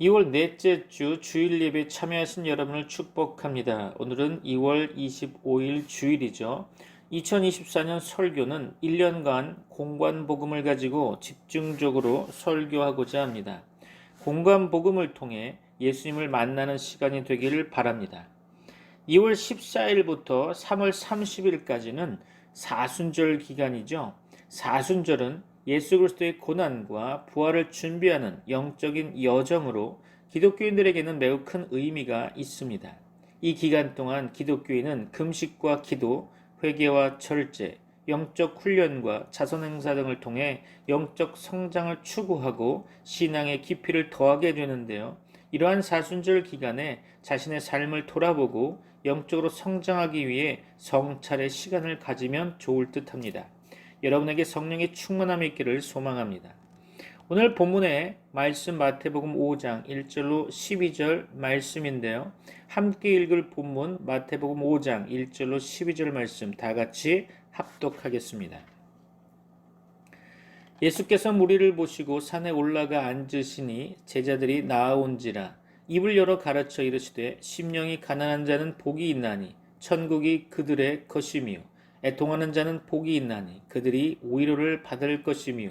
2월 넷째 주 주일 예배 참여하신 여러분을 축복합니다. 오늘은 2월 25일 주일이죠. 2024년 설교는 1년간 공관복음을 가지고 집중적으로 설교하고자 합니다. 공관복음을 통해 예수님을 만나는 시간이 되기를 바랍니다. 2월 14일부터 3월 30일까지는 사순절 기간이죠. 사순절은 예수 그리스도의 고난과 부활을 준비하는 영적인 여정으로 기독교인들에게는 매우 큰 의미가 있습니다. 이 기간 동안 기독교인은 금식과 기도, 회개와 절제, 영적 훈련과 자선 행사 등을 통해 영적 성장을 추구하고 신앙의 깊이를 더하게 되는데요. 이러한 사순절 기간에 자신의 삶을 돌아보고 영적으로 성장하기 위해 성찰의 시간을 가지면 좋을 듯합니다. 여러분에게 성령의 충만함이 있기를 소망합니다. 오늘 본문의 말씀 마태복음 5장 1절로 12절 말씀인데요. 함께 읽을 본문 마태복음 5장 1절로 12절 말씀 다 같이 합독하겠습니다. 예수께서 무리를 보시고 산에 올라가 앉으시니 제자들이 나아온지라 입을 열어 가르쳐 이르시되 심령이 가난한 자는 복이 있나니 천국이 그들의 것이며 애통하는 자는 복이 있나니 그들이 위로를 받을 것이며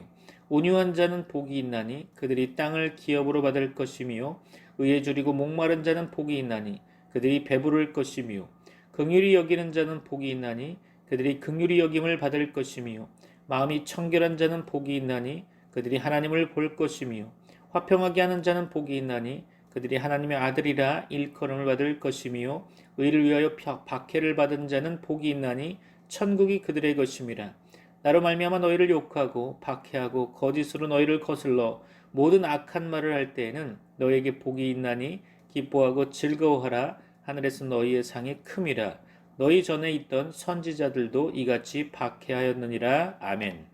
온유한 자는 복이 있나니 그들이 땅을 기업으로 받을 것이며 의에 줄이고 목마른 자는 복이 있나니 그들이 배부를 것이며 긍휼히 여기는 자는 복이 있나니 그들이 긍휼히 여김을 받을 것이며 마음이 청결한 자는 복이 있나니 그들이 하나님을 볼 것이며 화평하게 하는 자는 복이 있나니 그들이 하나님의 아들이라 일컬음을 받을 것이며 의를 위하여 박해를 받은 자는 복이 있나니 천국이 그들의 것임이라. 나로 말미암아 너희를 욕하고 박해하고 거짓으로 너희를 거슬러 모든 악한 말을 할 때에는 너희에게 복이 있나니 기뻐하고 즐거워하라. 하늘에서 너희의 상이 큼이라. 너희 전에 있던 선지자들도 이같이 박해하였느니라. 아멘.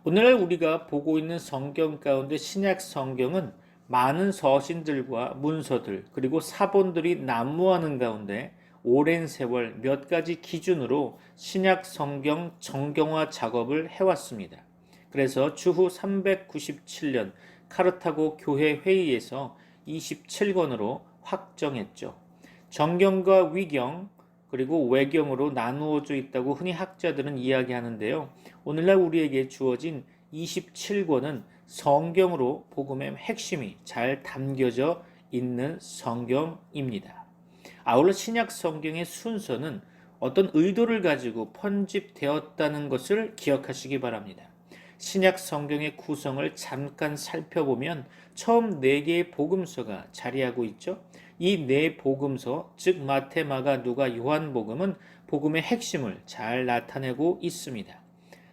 오늘날 우리가 보고 있는 성경 가운데 신약 성경은 많은 서신들과 문서들 그리고 사본들이 난무하는 가운데 오랜 세월 몇 가지 기준으로 신약 성경 정경화 작업을 해왔습니다. 그래서 주후 397년 카르타고 교회 회의에서 27권으로 확정했죠. 정경과 위경 그리고 외경으로 나누어져 있다고 흔히 학자들은 이야기하는데요. 오늘날 우리에게 주어진 27권은 성경으로 복음의 핵심이 잘 담겨져 있는 성경입니다. 아울러 신약 성경의 순서는 어떤 의도를 가지고 편집되었다는 것을 기억하시기 바랍니다. 신약 성경의 구성을 잠깐 살펴보면 처음 4개의 복음서가 자리하고 있죠. 이 4복음서, 즉 마태, 마가, 누가, 요한복음은 복음의 핵심을 잘 나타내고 있습니다.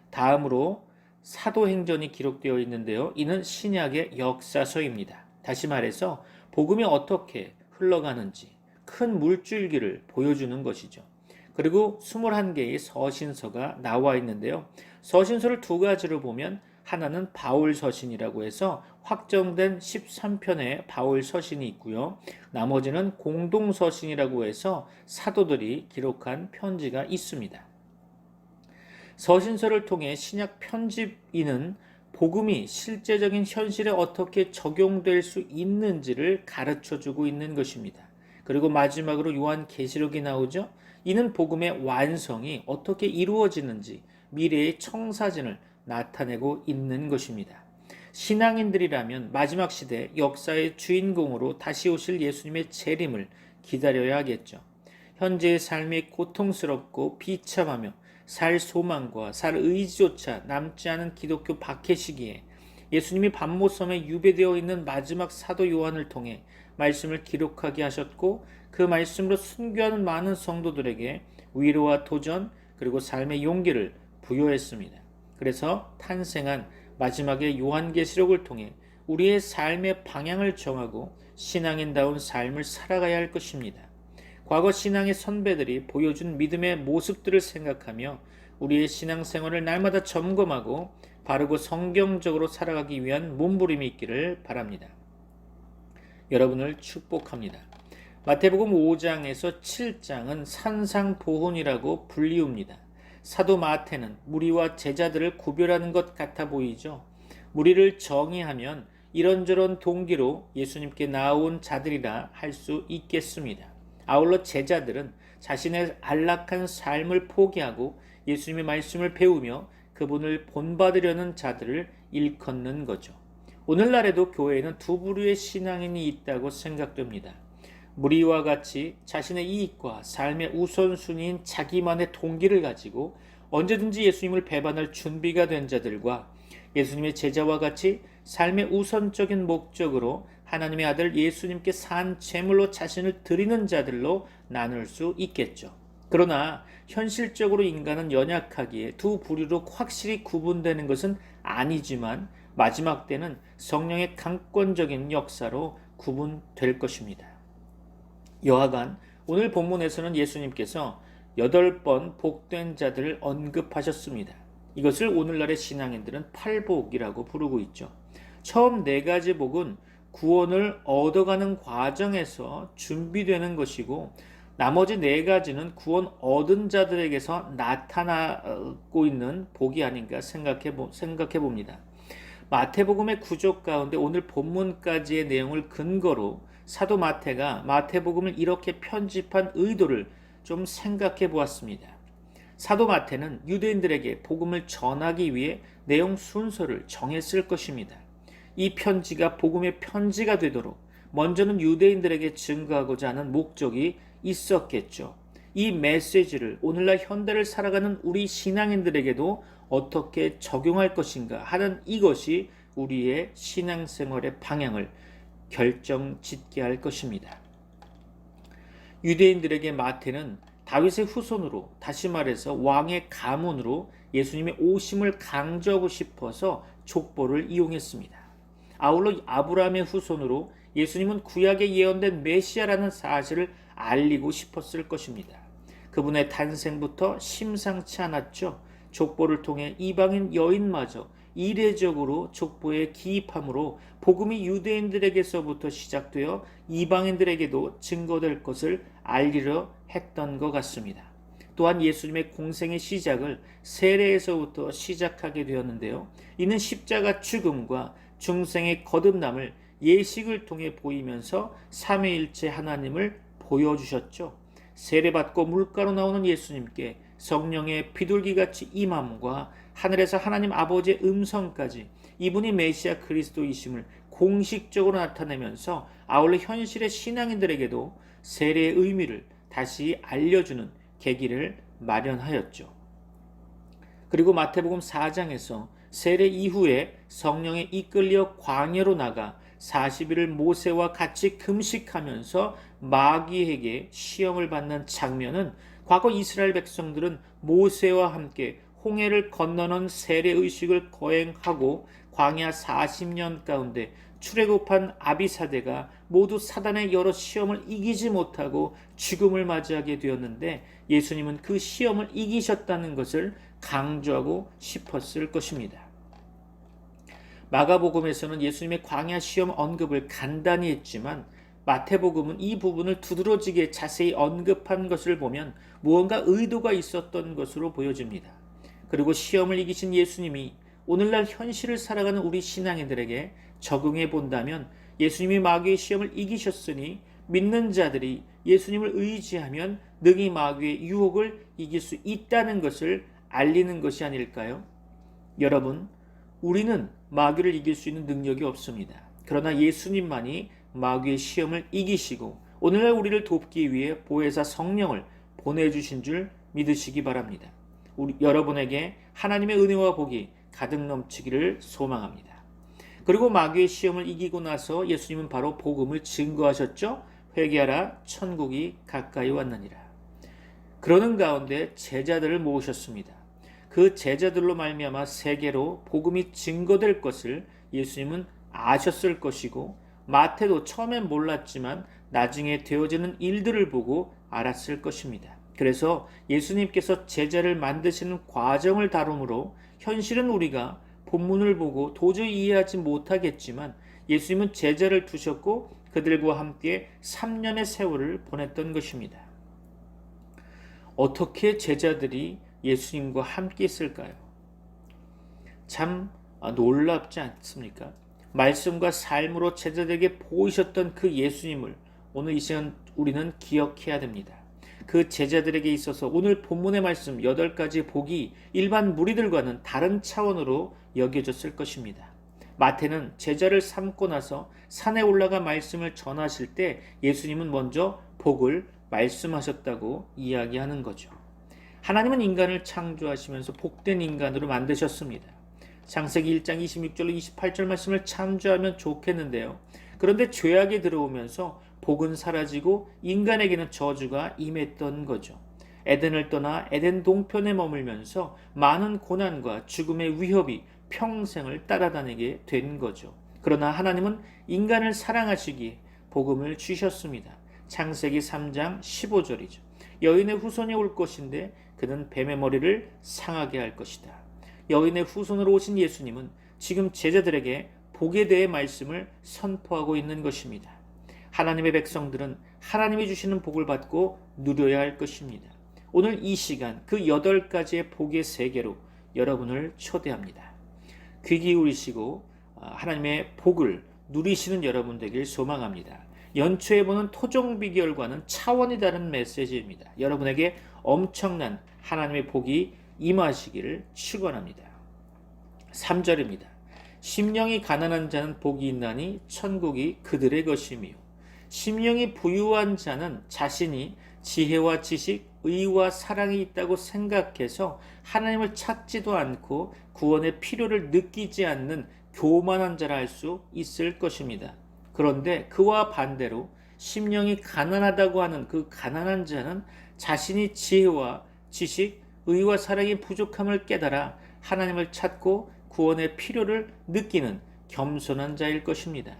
다음으로 사도행전이 기록되어 있는데요. 이는 신약의 역사서입니다. 다시 말해서 복음이 어떻게 흘러가는지 큰 물줄기를 보여주는 것이죠. 그리고 21개의 서신서가 나와 있는데요. 서신서를 2가지로 보면 하나는 바울 서신이라고 해서 확정된 13편의 바울 서신이 있고요. 나머지는 공동 서신이라고 해서 사도들이 기록한 편지가 있습니다. 서신서를 통해 신약 편집인은 복음이 실제적인 현실에 어떻게 적용될 수 있는지를 가르쳐주고 있는 것입니다. 그리고 마지막으로 요한계시록이 나오죠. 이는 복음의 완성이 어떻게 이루어지는지 미래의 청사진을 나타내고 있는 것입니다. 신앙인들이라면 마지막 시대 역사의 주인공으로 다시 오실 예수님의 재림을 기다려야 하겠죠. 현재의 삶이 고통스럽고 비참하며 살 소망과 살 의지조차 남지 않은 기독교 박해 시기에 예수님이 밤모섬에 유배되어 있는 마지막 사도 요한을 통해 말씀을 기록하게 하셨고 그 말씀으로 순교하는 많은 성도들에게 위로와 도전 그리고 삶의 용기를 부여했습니다. 그래서 탄생한 마지막의 요한계시록을 통해 우리의 삶의 방향을 정하고 신앙인다운 삶을 살아가야 할 것입니다. 과거 신앙의 선배들이 보여준 믿음의 모습들을 생각하며 우리의 신앙생활을 날마다 점검하고 바르고 성경적으로 살아가기 위한 몸부림이 있기를 바랍니다. 여러분을 축복합니다. 마태복음 5장에서 7장은 산상보훈이라고 불리웁니다. 사도 마태는 무리와 제자들을 구별하는 것 같아 보이죠. 무리를 정의하면 이런저런 동기로 예수님께 나온 자들이라 할 수 있겠습니다. 아울러 제자들은 자신의 안락한 삶을 포기하고 예수님의 말씀을 배우며 그분을 본받으려는 자들을 일컫는 거죠. 오늘날에도 교회에는 두 부류의 신앙인이 있다고 생각됩니다. 무리와 같이 자신의 이익과 삶의 우선순위인 자기만의 동기를 가지고 언제든지 예수님을 배반할 준비가 된 자들과 예수님의 제자와 같이 삶의 우선적인 목적으로 하나님의 아들 예수님께 산 제물로 자신을 드리는 자들로 나눌 수 있겠죠. 그러나 현실적으로 인간은 연약하기에 두 부류로 확실히 구분되는 것은 아니지만 마지막 때는 성령의 강권적인 역사로 구분될 것입니다. 여하간 오늘 본문에서는 예수님께서 8번 복된 자들을 언급하셨습니다. 이것을 오늘날의 신앙인들은 팔복이라고 부르고 있죠. 처음 4가지 복은 구원을 얻어가는 과정에서 준비되는 것이고 나머지 4가지는 구원 얻은 자들에게서 나타나고 있는 복이 아닌가 생각해 봅니다. 마태복음의 구조 가운데 오늘 본문까지의 내용을 근거로 사도 마태가 마태복음을 이렇게 편집한 의도를 좀 생각해 보았습니다. 사도 마태는 유대인들에게 복음을 전하기 위해 내용 순서를 정했을 것입니다. 이 편지가 복음의 편지가 되도록 먼저는 유대인들에게 증거하고자 하는 목적이 있었겠죠. 이 메시지를 오늘날 현대를 살아가는 우리 신앙인들에게도 어떻게 적용할 것인가 하는 이것이 우리의 신앙생활의 방향을 결정짓게 할 것입니다. 유대인들에게 마태는 다윗의 후손으로, 다시 말해서 왕의 가문으로 예수님의 오심을 강조하고 싶어서 족보를 이용했습니다. 아울러 아브라함의 후손으로 예수님은 구약에 예언된 메시아라는 사실을 알리고 싶었을 것입니다. 그분의 탄생부터 심상치 않았죠. 족보를 통해 이방인 여인마저 이례적으로 족보에 기입함으로 복음이 유대인들에게서부터 시작되어 이방인들에게도 증거될 것을 알리려 했던 것 같습니다. 또한 예수님의 공생의 시작을 세례에서부터 시작하게 되었는데요. 이는 십자가 죽음과 중생의 거듭남을 예식을 통해 보이면서 삼위일체 하나님을 보여주셨죠. 세례받고 물가로 나오는 예수님께 성령의 비둘기같이 임함과 하늘에서 하나님 아버지의 음성까지 이분이 메시아 그리스도이심을 공식적으로 나타내면서 아울러 현실의 신앙인들에게도 세례의 의미를 다시 알려주는 계기를 마련하였죠. 그리고 마태복음 4장에서 세례 이후에 성령에 이끌려 광야로 나가 40일을 모세와 같이 금식하면서 마귀에게 시험을 받는 장면은 과거 이스라엘 백성들은 모세와 함께 홍해를 건너는 세례 의식을 거행하고 광야 40년 가운데 출애굽한 아비사대가 모두 사단의 여러 시험을 이기지 못하고 죽음을 맞이하게 되었는데 예수님은 그 시험을 이기셨다는 것을 강조하고 싶었을 것입니다. 마가복음에서는 예수님의 광야 시험 언급을 간단히 했지만 마태복음은 이 부분을 두드러지게 자세히 언급한 것을 보면 무언가 의도가 있었던 것으로 보여집니다. 그리고 시험을 이기신 예수님이 오늘날 현실을 살아가는 우리 신앙인들에게 적용해 본다면 예수님이 마귀의 시험을 이기셨으니 믿는 자들이 예수님을 의지하면 능히 마귀의 유혹을 이길 수 있다는 것을 알리는 것이 아닐까요? 여러분, 우리는 마귀를 이길 수 있는 능력이 없습니다. 그러나 예수님만이 마귀의 시험을 이기시고 오늘날 우리를 돕기 위해 보혜사 성령을 보내주신 줄 믿으시기 바랍니다. 여러분에게 하나님의 은혜와 복이 가득 넘치기를 소망합니다. 그리고 마귀의 시험을 이기고 나서 예수님은 바로 복음을 증거하셨죠. 회개하라, 천국이 가까이 왔느니라. 그러는 가운데 제자들을 모으셨습니다. 그 제자들로 말미암아 세계로 복음이 증거될 것을 예수님은 아셨을 것이고 마태도 처음엔 몰랐지만 나중에 되어지는 일들을 보고 알았을 것입니다. 그래서 예수님께서 제자를 만드시는 과정을 다루므로 현실은 우리가 본문을 보고 도저히 이해하지 못하겠지만 예수님은 제자를 두셨고 그들과 함께 3년의 세월을 보냈던 것입니다. 어떻게 제자들이 예수님과 함께 있을까요? 참 놀랍지 않습니까? 말씀과 삶으로 제자들에게 보이셨던 그 예수님을 오늘 이 시간 우리는 기억해야 됩니다. 그 제자들에게 있어서 오늘 본문의 말씀 8가지 복이 일반 무리들과는 다른 차원으로 여겨졌을 것입니다. 마태는 제자를 삼고 나서 산에 올라가 말씀을 전하실 때 예수님은 먼저 복을 말씀하셨다고 이야기하는 거죠. 하나님은 인간을 창조하시면서 복된 인간으로 만드셨습니다. 창세기 1장 26절로 28절 말씀을 참조하면 좋겠는데요. 그런데 죄악이 들어오면서 복은 사라지고 인간에게는 저주가 임했던 거죠. 에덴을 떠나 에덴 동편에 머물면서 많은 고난과 죽음의 위협이 평생을 따라다니게 된 거죠. 그러나 하나님은 인간을 사랑하시기에 복음을 주셨습니다. 창세기 3장 15절이죠. 여인의 후손이 올 것인데 그는 뱀의 머리를 상하게 할 것이다. 여인의 후손으로 오신 예수님은 지금 제자들에게 복에 대해 말씀을 선포하고 있는 것입니다. 하나님의 백성들은 하나님이 주시는 복을 받고 누려야 할 것입니다. 오늘 이 시간 그 8가지의 복의 세계로 여러분을 초대합니다. 귀 기울이시고 하나님의 복을 누리시는 여러분 되길 소망합니다. 연초에 보는 토종 비결과는 차원이 다른 메시지입니다. 여러분에게 엄청난 하나님의 복이 임하시기를 축원합니다. 3절입니다. 심령이 가난한 자는 복이 있나니 천국이 그들의 것이며 심령이 부유한 자는 자신이 지혜와 지식, 의와 사랑이 있다고 생각해서 하나님을 찾지도 않고 구원의 필요를 느끼지 않는 교만한 자라 할 수 있을 것입니다. 그런데 그와 반대로 심령이 가난하다고 하는 그 가난한 자는 자신이 지혜와 지식, 의와 사랑의 부족함을 깨달아 하나님을 찾고 구원의 필요를 느끼는 겸손한 자일 것입니다.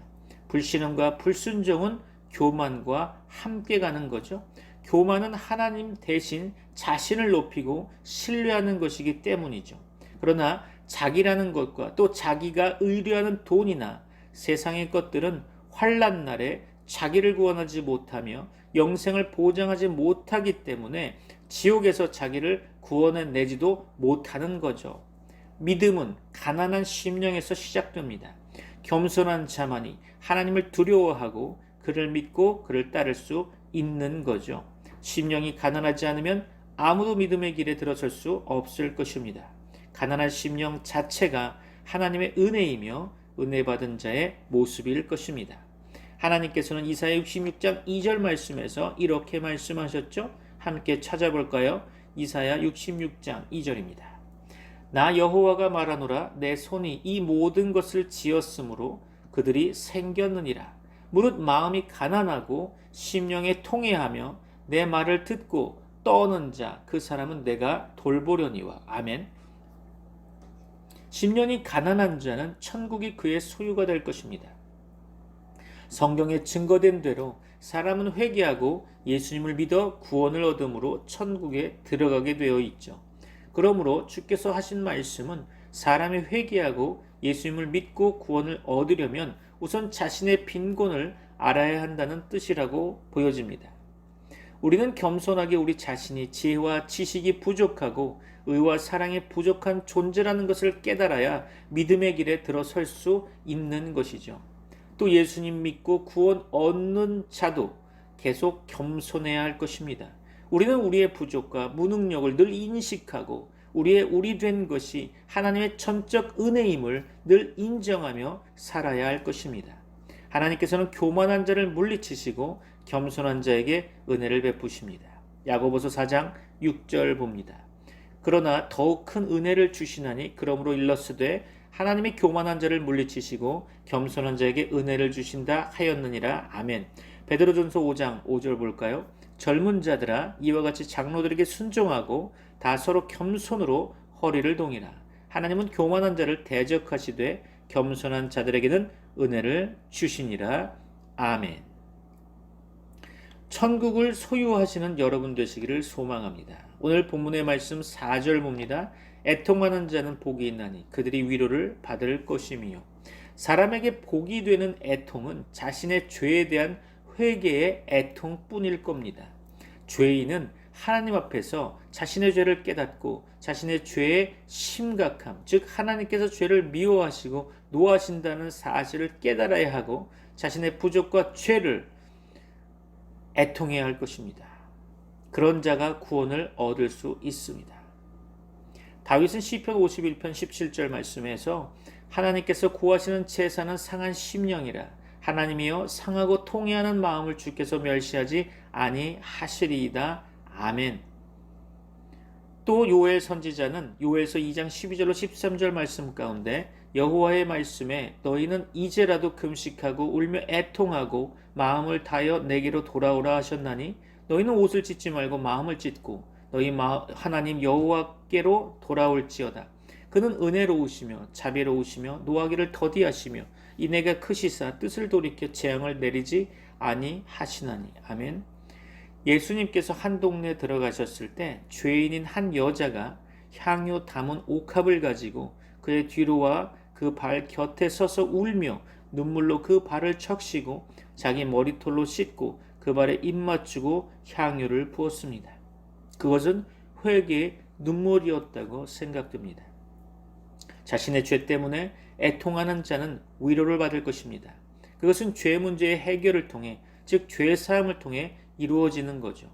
불신앙과 불순종은 교만과 함께 가는 거죠. 교만은 하나님 대신 자신을 높이고 신뢰하는 것이기 때문이죠. 그러나 자기라는 것과 또 자기가 의뢰하는 돈이나 세상의 것들은 환난 날에 자기를 구원하지 못하며 영생을 보장하지 못하기 때문에 지옥에서 자기를 구원해내지도 못하는 거죠. 믿음은 가난한 심령에서 시작됩니다. 겸손한 자만이 하나님을 두려워하고 그를 믿고 그를 따를 수 있는 거죠. 심령이 가난하지 않으면 아무도 믿음의 길에 들어설 수 없을 것입니다. 가난한 심령 자체가 하나님의 은혜이며 은혜 받은 자의 모습일 것입니다. 하나님께서는 이사야 66장 2절 말씀에서 이렇게 말씀하셨죠. 함께 찾아볼까요? 이사야 66장 2절입니다. 나 여호와가 말하노라 내 손이 이 모든 것을 지었으므로 그들이 생겼느니라. 무릇 마음이 가난하고 심령에 통회하며 내 말을 듣고 떠는 자 그 사람은 내가 돌보려니와. 아멘. 심령이 가난한 자는 천국이 그의 소유가 될 것입니다. 성경에 증거된 대로 사람은 회개하고 예수님을 믿어 구원을 얻음으로 천국에 들어가게 되어 있죠. 그러므로 주께서 하신 말씀은 사람이 회개하고 예수님을 믿고 구원을 얻으려면 우선 자신의 빈곤을 알아야 한다는 뜻이라고 보여집니다. 우리는 겸손하게 우리 자신이 지혜와 지식이 부족하고 의와 사랑이 부족한 존재라는 것을 깨달아야 믿음의 길에 들어설 수 있는 것이죠. 또 예수님 믿고 구원 얻는 자도 계속 겸손해야 할 것입니다. 우리는 우리의 부족과 무능력을 늘 인식하고 우리의 우리 된 것이 하나님의 전적 은혜임을 늘 인정하며 살아야 할 것입니다. 하나님께서는 교만한 자를 물리치시고 겸손한 자에게 은혜를 베푸십니다. 야고보서 4장 6절 봅니다. 그러나 더욱 큰 은혜를 주시나니 그러므로 일렀으되 하나님이 교만한 자를 물리치시고 겸손한 자에게 은혜를 주신다 하였느니라. 아멘. 베드로전서 5장 5절 볼까요? 젊은 자들아 이와 같이 장로들에게 순종하고 다 서로 겸손으로 허리를 동이라. 하나님은 교만한 자를 대적하시되 겸손한 자들에게는 은혜를 주시니라. 아멘. 천국을 소유하시는 여러분 되시기를 소망합니다. 오늘 본문의 말씀 4절 봅니다. 애통하는 자는 복이 있나니 그들이 위로를 받을 것이며. 사람에게 복이 되는 애통은 자신의 죄에 대한 회개의 애통뿐일 겁니다. 죄인은 하나님 앞에서 자신의 죄를 깨닫고 자신의 죄의 심각함, 즉 하나님께서 죄를 미워하시고 노하신다는 사실을 깨달아야 하고 자신의 부족과 죄를 애통해야 할 것입니다. 그런 자가 구원을 얻을 수 있습니다. 다윗은 시편 51편 17절 말씀에서 하나님께서 구하시는 제사는 상한 심령이라 하나님이여 상하고 통회하는 마음을 주께서 멸시하지 아니하시리이다. 아멘. 또 요엘 선지자는 요엘서 2장 12절로 13절 말씀 가운데 여호와의 말씀에 너희는 이제라도 금식하고 울며 애통하고 마음을 다하여 내게로 돌아오라 하셨나니 너희는 옷을 찢지 말고 마음을 찢고 너희 하나님 여호와께로 돌아올지어다. 그는 은혜로우시며 자비로우시며 노하기를 더디하시며 인애가 크시사 뜻을 돌이켜 재앙을 내리지 아니하시나니. 아멘. 예수님께서 한 동네에 들어가셨을 때 죄인인 한 여자가 향유 담은 옥합을 가지고 그의 뒤로와 그 발 곁에 서서 울며 눈물로 그 발을 척시고 자기 머리털로 씻고 그 발에 입 맞추고 향유를 부었습니다. 그것은 회개의 눈물이었다고 생각됩니다. 자신의 죄 때문에 애통하는 자는 위로를 받을 것입니다. 그것은 죄 문제의 해결을 통해, 즉 죄 사함을 통해 이루어지는 거죠.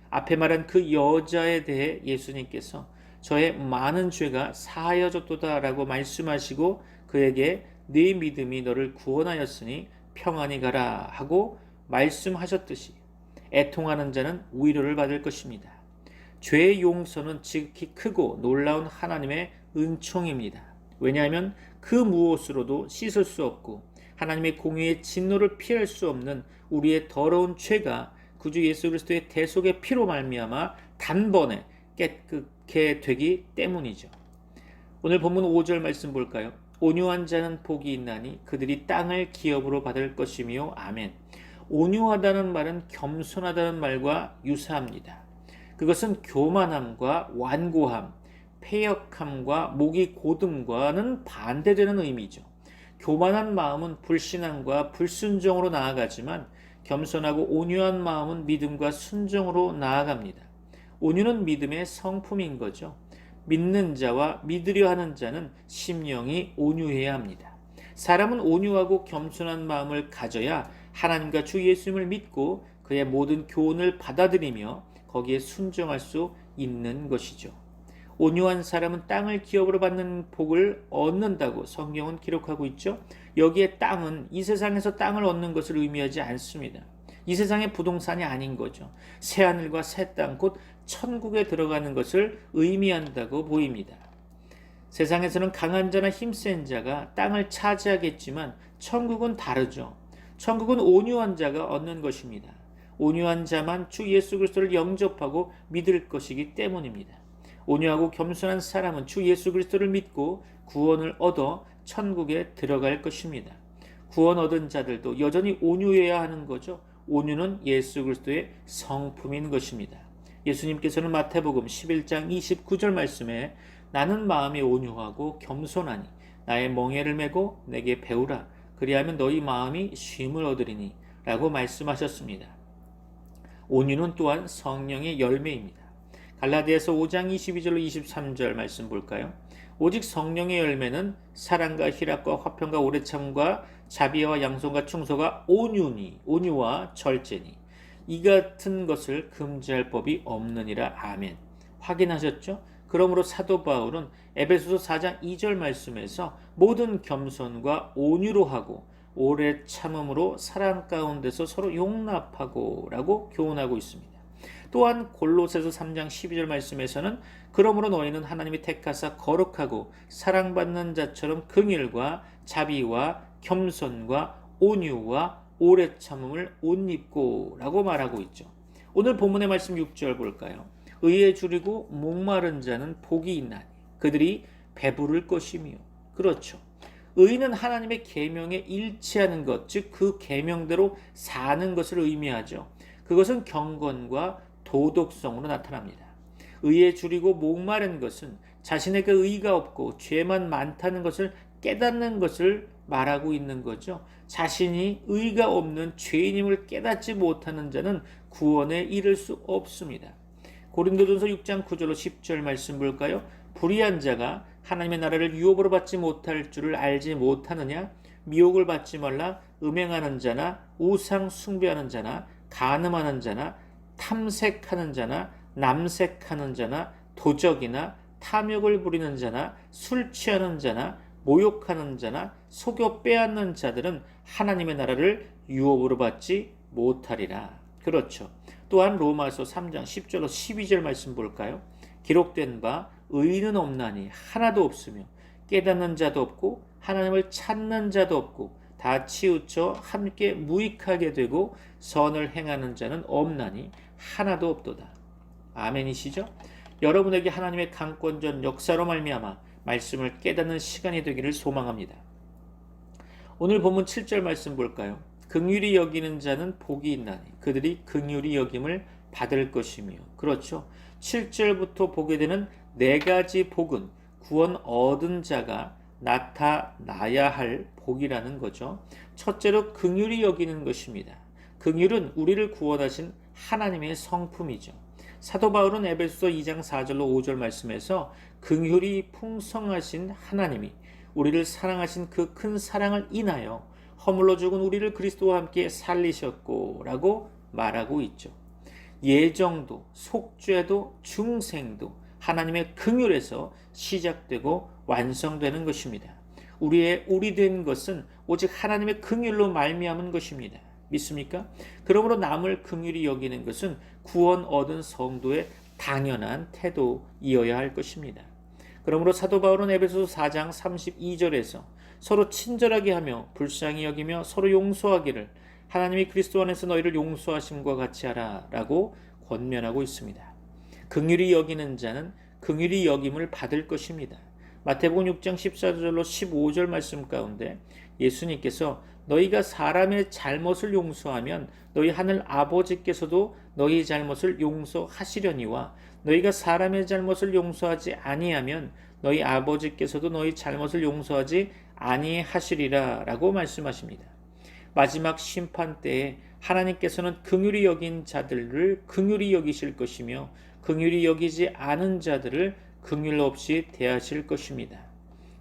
앞에 말한 그 여자에 대해 예수님께서 저의 많은 죄가 사하여졌도다라고 말씀하시고 그에게 네 믿음이 너를 구원하였으니 평안히 가라 하고 말씀하셨듯이 애통하는 자는 위로를 받을 것입니다. 죄의 용서는 지극히 크고 놀라운 하나님의 은총입니다. 왜냐하면 그 무엇으로도 씻을 수 없고 하나님의 공의의 진노를 피할 수 없는 우리의 더러운 죄가 구주 예수 그리스도의 대속의 피로 말미암아 단번에 깨끗게 되기 때문이죠. 오늘 본문 5절 말씀 볼까요? 온유한 자는 복이 있나니 그들이 땅을 기업으로 받을 것이며. 아멘. 온유하다는 말은 겸손하다는 말과 유사합니다. 그것은 교만함과 완고함, 패역함과 목이 고듦과는 반대되는 의미죠. 교만한 마음은 불신앙과 불순종으로 나아가지만 겸손하고 온유한 마음은 믿음과 순종으로 나아갑니다. 온유는 믿음의 성품인 거죠. 믿는 자와 믿으려 하는 자는 심령이 온유해야 합니다. 사람은 온유하고 겸손한 마음을 가져야 하나님과 주 예수님을 믿고 그의 모든 교훈을 받아들이며 거기에 순종할 수 있는 것이죠. 온유한 사람은 땅을 기업으로 받는 복을 얻는다고 성경은 기록하고 있죠. 여기에 땅은 이 세상에서 땅을 얻는 것을 의미하지 않습니다. 이 세상의 부동산이 아닌 거죠. 새하늘과 새 땅, 곧 천국에 들어가는 것을 의미한다고 보입니다. 세상에서는 강한 자나 힘센 자가 땅을 차지하겠지만 천국은 다르죠. 천국은 온유한 자가 얻는 것입니다. 온유한 자만 주 예수 그리스도를 영접하고 믿을 것이기 때문입니다. 온유하고 겸손한 사람은 주 예수 그리스도를 믿고 구원을 얻어 천국에 들어갈 것입니다. 구원 얻은 자들도 여전히 온유해야 하는 거죠. 온유는 예수 그리스도의 성품인 것입니다. 예수님께서는 마태복음 11장 29절 말씀에 나는 마음이 온유하고 겸손하니 나의 멍에를 메고 내게 배우라 그리하면 너희 마음이 쉼을 얻으리니 라고 말씀하셨습니다. 온유는 또한 성령의 열매입니다. 갈라디아서 5장 22절로 23절 말씀 볼까요? 오직 성령의 열매는 사랑과 희락과 화평과 오래참과 자비와 양손과 충소가 온유와 절제니 이 같은 것을 금지할 법이 없느니라. 아멘. 확인하셨죠? 그러므로 사도 바울은 에베소서 4장 2절 말씀에서 모든 겸손과 온유로 하고 오래 참음으로 사랑 가운데서 서로 용납하고 라고 교훈하고 있습니다. 또한 골로새서 3장 12절 말씀에서는 그러므로 너희는 하나님이 택하사 거룩하고 사랑받는 자처럼 긍휼과 자비와 겸손과 온유와 오래 참음을 옷 입고 라고 말하고 있죠. 오늘 본문의 말씀 6절 볼까요? 의에 줄이고 목마른 자는 복이 있나니 그들이 배부를 것이며. 그렇죠. 의는 하나님의 계명에 일치하는 것, 즉 그 계명대로 사는 것을 의미하죠. 그것은 경건과 도덕성으로 나타납니다. 의에 줄이고 목마른 것은 자신에게 의가 없고 죄만 많다는 것을 깨닫는 것을 말하고 있는 거죠. 자신이 의가 없는 죄인임을 깨닫지 못하는 자는 구원에 이를 수 없습니다. 고린도전서 6장 9절로 10절 말씀 볼까요? 불의한 자가 하나님의 나라를 유업으로 받지 못할 줄을 알지 못하느냐? 미혹을 받지 말라. 음행하는 자나 우상 숭배하는 자나 간음하는 자나 탐색하는 자나 남색하는 자나 도적이나 탐욕을 부리는 자나 술 취하는 자나 모욕하는 자나 속여 빼앗는 자들은 하나님의 나라를 유업으로 받지 못하리라. 그렇죠. 또한 로마서 3장 10절로 12절 말씀 볼까요? 기록된 바 의인은 없나니 하나도 없으며 깨닫는 자도 없고 하나님을 찾는 자도 없고 다 치우쳐 함께 무익하게 되고 선을 행하는 자는 없나니 하나도 없도다. 아멘이시죠? 여러분에게 하나님의 강권전 역사로 말미암아 말씀을 깨닫는 시간이 되기를 소망합니다. 오늘 본문 7절 말씀 볼까요? 긍휼히 여기는 자는 복이 있나니 그들이 긍휼히 여김을 받을 것이며. 그렇죠. 7절부터 보게 되는 네 가지 복은 구원 얻은 자가 나타나야 할 복이라는 거죠. 첫째로 긍휼히 여기는 것입니다. 긍휼은 우리를 구원하신 하나님의 성품이죠. 사도 바울은 에베소서 2장 4절로 5절 말씀에서 긍휼이 풍성하신 하나님이 우리를 사랑하신 그 큰 사랑을 인하여 허물로 죽은 우리를 그리스도와 함께 살리셨고 라고 말하고 있죠. 예정도, 속죄도, 중생도 하나님의 긍휼에서 시작되고 완성되는 것입니다. 우리 된 것은 오직 하나님의 긍휼로 말미암은 것입니다. 믿습니까? 그러므로 남을 긍휼히 여기는 것은 구원 얻은 성도의 당연한 태도이어야 할 것입니다. 그러므로 사도 바울은 에베소서 4장 32절에서 서로 친절하게 하며 불쌍히 여기며 서로 용서하기를 하나님이 그리스도 안에서 너희를 용서하심과 같이 하라 라고 권면하고 있습니다. 긍휼히 여기는 자는 긍휼히 여김을 받을 것입니다. 마태복음 6장 14절로 15절 말씀 가운데 예수님께서 너희가 사람의 잘못을 용서하면 너희 하늘 아버지께서도 너희 잘못을 용서하시려니와 너희가 사람의 잘못을 용서하지 아니하면 너희 아버지께서도 너희 잘못을 용서하지 아니하시리라 라고 말씀하십니다. 마지막 심판 때에 하나님께서는 긍휼히 여긴 자들을 긍휼히 여기실 것이며 긍휼히 여기지 않은 자들을 긍휼 없이 대하실 것입니다.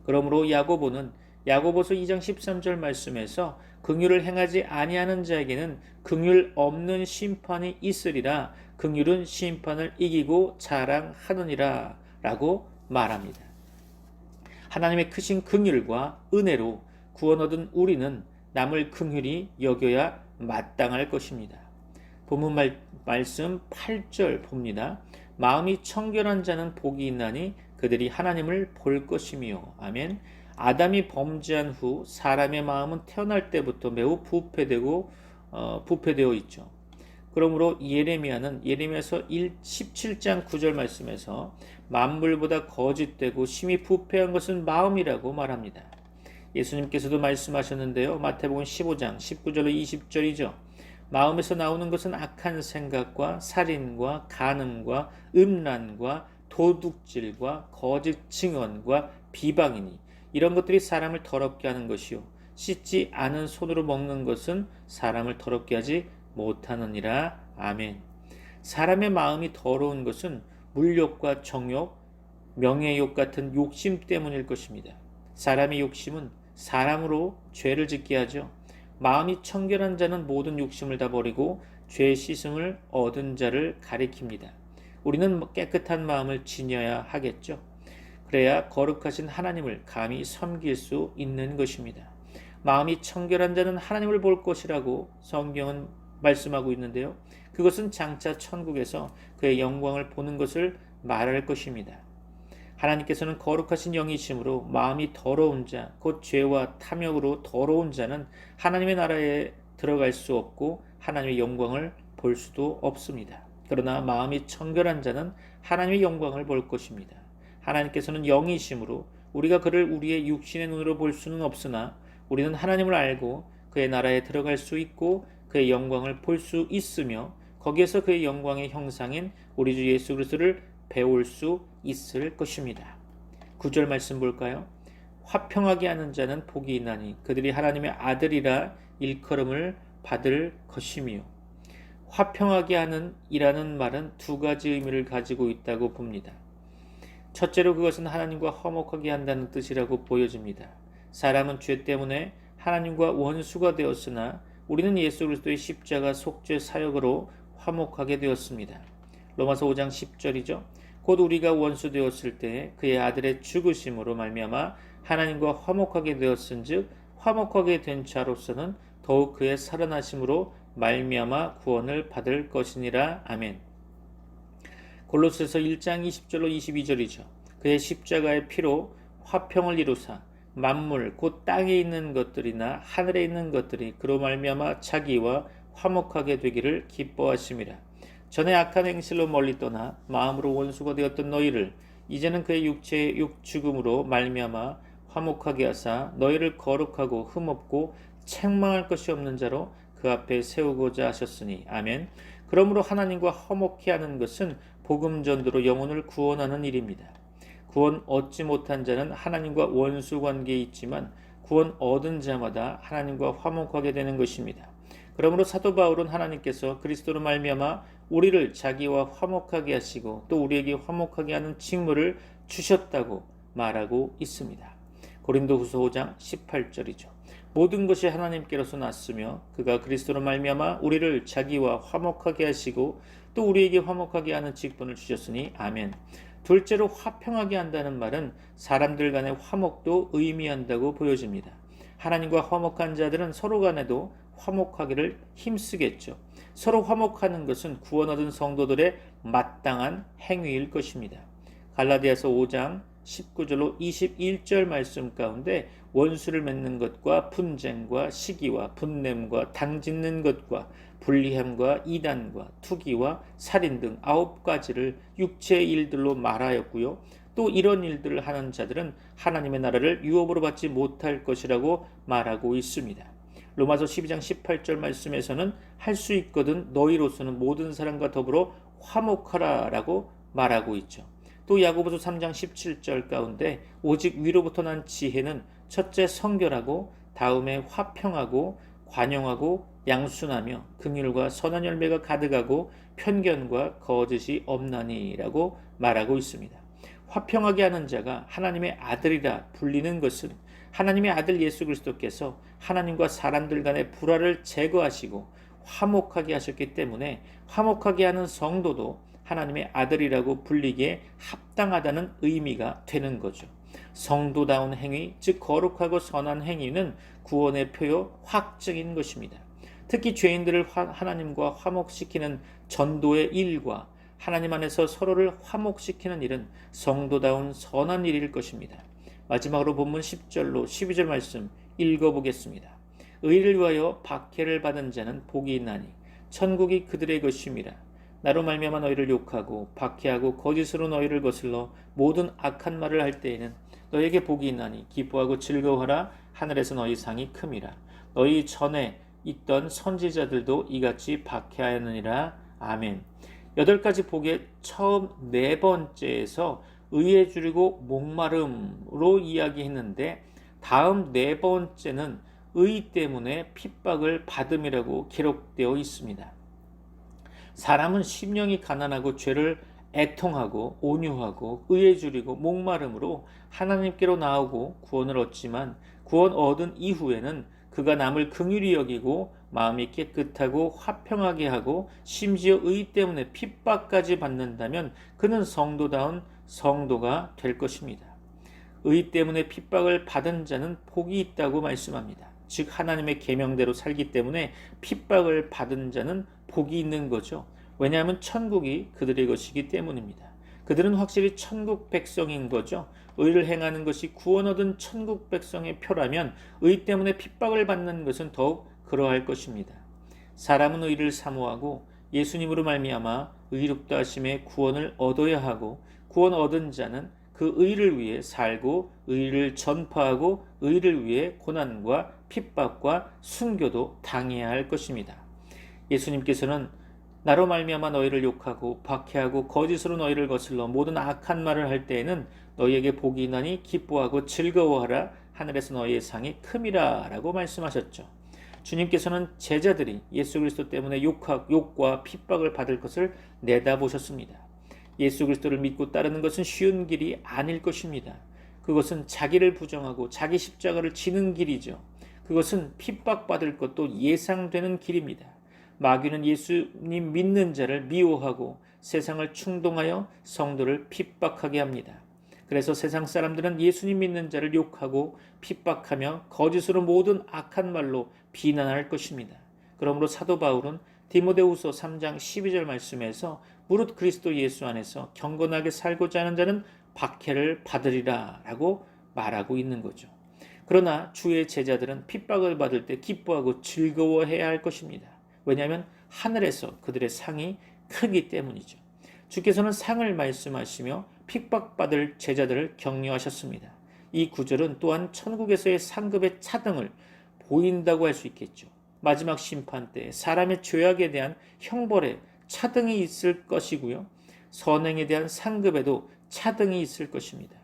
그러므로 야고보는 야고보서 2장 13절 말씀에서 긍휼을 행하지 아니하는 자에게는 긍휼 없는 심판이 있으리라. 긍휼은 심판을 이기고 자랑하느니라 라고 말합니다. 하나님의 크신 긍휼과 은혜로 구원 얻은 우리는 남을 긍휼히 여겨야 마땅할 것입니다. 본문 말씀 8절 봅니다. 마음이 청결한 자는 복이 있나니 그들이 하나님을 볼 것이며. 아멘. 아담이 범죄한 후 사람의 마음은 태어날 때부터 매우 부패되어 있죠. 그러므로 예레미야서 17장 9절 말씀에서 만물보다 거짓되고 심히 부패한 것은 마음이라고 말합니다. 예수님께서도 말씀하셨는데요. 마태복음 15장 19절로 20절이죠. 마음에서 나오는 것은 악한 생각과 살인과 간음과 음란과 도둑질과 거짓 증언과 비방이니 이런 것들이 사람을 더럽게 하는 것이요 씻지 않은 손으로 먹는 것은 사람을 더럽게 하지 못하느니라. 아멘. 사람의 마음이 더러운 것은 물욕과 정욕, 명예욕 같은 욕심 때문일 것입니다. 사람의 욕심은 사람으로 죄를 짓게 하죠. 마음이 청결한 자는 모든 욕심을 다 버리고 죄 씻음을 얻은 자를 가리킵니다. 우리는 깨끗한 마음을 지녀야 하겠죠. 그래야 거룩하신 하나님을 감히 섬길 수 있는 것입니다. 마음이 청결한 자는 하나님을 볼 것이라고 성경은 말씀하고 있는데요. 그것은 장차 천국에서 그의 영광을 보는 것을 말할 것입니다. 하나님께서는 거룩하신 영이심으로 마음이 더러운 자, 곧 죄와 탐욕으로 더러운 자는 하나님의 나라에 들어갈 수 없고 하나님의 영광을 볼 수도 없습니다. 그러나 마음이 청결한 자는 하나님의 영광을 볼 것입니다. 하나님께서는 영이심으로 우리가 그를 우리의 육신의 눈으로 볼 수는 없으나 우리는 하나님을 알고 그의 나라에 들어갈 수 있고 그의 영광을 볼 수 있으며 거기에서 그의 영광의 형상인 우리 주 예수 그리스도를 배울 수 있을 것입니다. 9절 말씀 볼까요? 화평하게 하는 자는 복이 있나니 그들이 하나님의 아들이라 일컬음을 받을 것이며. 화평하게 하는 이라는 말은 두 가지 의미를 가지고 있다고 봅니다. 첫째로 그것은 하나님과 화목하게 한다는 뜻이라고 보여집니다. 사람은 죄 때문에 하나님과 원수가 되었으나 우리는 예수 그리스도의 십자가 속죄 사역으로 화목하게 되었습니다. 로마서 5장 10절이죠. 곧 우리가 원수 되었을 때 그의 아들의 죽으심으로 말미암아 하나님과 화목하게 되었은즉 화목하게 된 자로서는 더욱 그의 살아나심으로 말미암아 구원을 받을 것이니라. 아멘. 골로새서 1장 20절로 22절이죠. 그의 십자가의 피로 화평을 이루사 만물 곧 땅에 있는 것들이나 하늘에 있는 것들이 그로 말미암아 자기와 화목하게 되기를 기뻐하심이라. 전에 악한 행실로 멀리 떠나 마음으로 원수가 되었던 너희를 이제는 그의 육체의 죽음으로 말미암아 화목하게 하사 너희를 거룩하고 흠없고 책망할 것이 없는 자로 그 앞에 세우고자 하셨으니. 아멘. 그러므로 하나님과 화목케 하는 것은 복음 전도로 영혼을 구원하는 일입니다. 구원 얻지 못한 자는 하나님과 원수 관계에 있지만 구원 얻은 자마다 하나님과 화목하게 되는 것입니다. 그러므로 사도 바울은 하나님께서 그리스도로 말미암아 우리를 자기와 화목하게 하시고 또 우리에게 화목하게 하는 직무를 주셨다고 말하고 있습니다. 고린도후서 5장 18절이죠. 모든 것이 하나님께로서 났으며 그가 그리스도로 말미암아 우리를 자기와 화목하게 하시고 또 우리에게 화목하게 하는 직분을 주셨으니. 아멘. 둘째로 화평하게 한다는 말은 사람들 간의 화목도 의미한다고 보여집니다. 하나님과 화목한 자들은 서로 간에도 화목하기를 힘쓰겠죠. 서로 화목하는 것은 구원 얻은 성도들의 마땅한 행위일 것입니다. 갈라디아서 5장 19절로 21절 말씀 가운데 원수를 맺는 것과 분쟁과 시기와 분냄과 당짓는 것과 불리함과 이단과 투기와 살인 등 9가지를 육체의 일들로 말하였고요. 또 이런 일들을 하는 자들은 하나님의 나라를 유업으로 받지 못할 것이라고 말하고 있습니다. 로마서 12장 18절 말씀에서는 할 수 있거든 너희로서는 모든 사람과 더불어 화목하라 라고 말하고 있죠. 또 야고보서 3장 17절 가운데 오직 위로부터 난 지혜는 첫째 성결하고 다음에 화평하고 관용하고 양순하며 긍휼과 선한 열매가 가득하고 편견과 거짓이 없나니라고 말하고 있습니다. 화평하게 하는 자가 하나님의 아들이라 불리는 것은 하나님의 아들 예수 그리스도께서 하나님과 사람들 간의 불화를 제거하시고 화목하게 하셨기 때문에 화목하게 하는 성도도 하나님의 아들이라고 불리기에 합당하다는 의미가 되는 거죠. 성도다운 행위, 즉 거룩하고 선한 행위는 구원의 표요 확증인 것입니다. 특히 죄인들을 하나님과 화목시키는 전도의 일과 하나님 안에서 서로를 화목시키는 일은 성도다운 선한 일일 것입니다. 마지막으로 본문 10절로 12절 말씀 읽어보겠습니다. 의를 위하여 박해를 받은 자는 복이 있나니 천국이 그들의 것임이라. 나로 말미암아 너희를 욕하고 박해하고 거짓으로 너희를 거슬러 모든 악한 말을 할 때에는 너희에게 복이 있나니 기뻐하고 즐거워하라. 하늘에서 너희 상이 큼이라. 너희 전에 있던 선지자들도 이같이 박해하였느니라. 아멘. 8가지 복의 처음 4번째에서 의에 줄이고 목마름으로 이야기했는데 다음 4번째는 의 때문에 핍박을 받음이라고 기록되어 있습니다. 사람은 심령이 가난하고 죄를 애통하고 온유하고 의에 줄이고 목마름으로 하나님께로 나오고 구원을 얻지만 구원 얻은 이후에는 그가 남을 긍휼히 여기고 마음이 깨끗하고 화평하게 하고 심지어 의 때문에 핍박까지 받는다면 그는 성도다운 성도가 될 것입니다. 의 때문에 핍박을 받은 자는 복이 있다고 말씀합니다. 즉 하나님의 계명대로 살기 때문에 핍박을 받은 자는 복이 있는 거죠. 왜냐하면 천국이 그들의 것이기 때문입니다. 그들은 확실히 천국 백성인 거죠. 의를 행하는 것이 구원 얻은 천국 백성의 표라면 의 때문에 핍박을 받는 것은 더욱 그러할 것입니다. 사람은 의를 사모하고 예수님으로 말미암아 의롭다 하심의 구원을 얻어야 하고 구원 얻은 자는 그 의를 위해 살고 의를 전파하고 의를 위해 고난과 핍박과 순교도 당해야 할 것입니다. 예수님께서는 나로 말미암아 너희를 욕하고 박해하고 거짓으로 너희를 거슬러 모든 악한 말을 할 때에는 너희에게 복이 있나니 기뻐하고 즐거워하라. 하늘에서 너희의 상이 큼이라 라고 말씀하셨죠. 주님께서는 제자들이 예수 그리스도 때문에 욕과 핍박을 받을 것을 내다보셨습니다. 예수 그리스도를 믿고 따르는 것은 쉬운 길이 아닐 것입니다. 그것은 자기를 부정하고 자기 십자가를 지는 길이죠. 그것은 핍박받을 것도 예상되는 길입니다. 마귀는 예수님 믿는 자를 미워하고 세상을 충동하여 성도를 핍박하게 합니다. 그래서 세상 사람들은 예수님 믿는 자를 욕하고 핍박하며 거짓으로 모든 악한 말로 비난할 것입니다. 그러므로 사도 바울은 디모데후서 3장 12절 말씀에서 무릇 그리스도 예수 안에서 경건하게 살고자 하는 자는 박해를 받으리라 라고 말하고 있는 거죠. 그러나 주의 제자들은 핍박을 받을 때 기뻐하고 즐거워해야 할 것입니다. 왜냐하면 하늘에서 그들의 상이 크기 때문이죠. 주께서는 상을 말씀하시며 핍박받을 제자들을 격려하셨습니다. 이 구절은 또한 천국에서의 상급의 차등을 보인다고 할 수 있겠죠. 마지막 심판 때 사람의 죄악에 대한 형벌에 차등이 있을 것이고요. 선행에 대한 상급에도 차등이 있을 것입니다.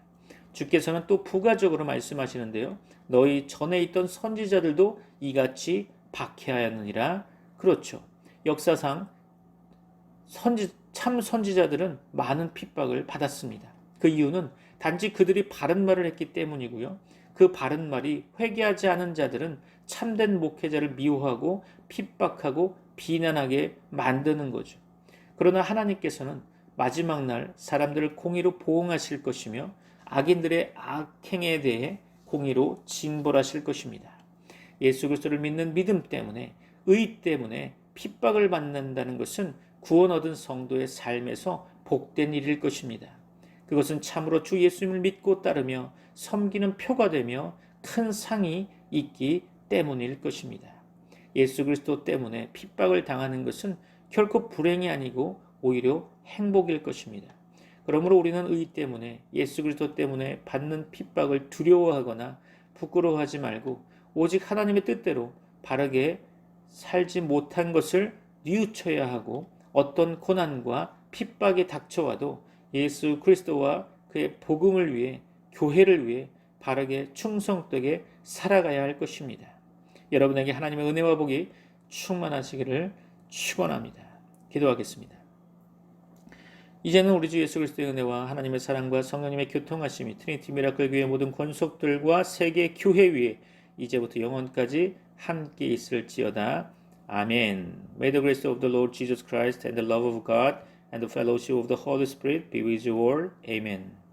주께서는 또 부가적으로 말씀하시는데요. 너희 전에 있던 선지자들도 이같이 박해하였느니라. 그렇죠. 역사상 참 선지자들은 많은 핍박을 받았습니다. 그 이유는 단지 그들이 바른 말을 했기 때문이고요. 그 바른 말이 회개하지 않은 자들은 참된 목회자를 미워하고 핍박하고 비난하게 만드는 거죠. 그러나 하나님께서는 마지막 날 사람들을 공의로 보응하실 것이며 악인들의 악행에 대해 공의로 징벌하실 것입니다. 예수 그리스도를 믿는 믿음 때문에 의 때문에 핍박을 받는다는 것은 구원 얻은 성도의 삶에서 복된 일일 것입니다. 그것은 참으로 주 예수님을 믿고 따르며 섬기는 표가 되며 큰 상이 있기 때문일 것입니다. 예수 그리스도 때문에 핍박을 당하는 것은 결코 불행이 아니고 오히려 행복일 것입니다. 그러므로 우리는 의 때문에 예수 그리스도 때문에 받는 핍박을 두려워하거나 부끄러워하지 말고 오직 하나님의 뜻대로 바르게 살지 못한 것을 뉘우쳐야 하고 어떤 고난과 핍박이 닥쳐와도 예수 그리스도와 그의 복음을 위해 교회를 위해 바르게 충성되게 살아가야 할 것입니다. 여러분에게 하나님의 은혜와 복이 충만하시기를 축원합니다. 기도하겠습니다. 이제는 우리 주 예수 그리스도의 은혜와 하나님의 사랑과 성령님의 교통하심이 트리니티 미라클 교회 모든 권속들과 세계 교회 위에 이제부터 영원까지 함께 있을지어다. 아멘. May the grace of the Lord Jesus Christ and the love of God and the fellowship of the Holy Spirit be with you all. Amen.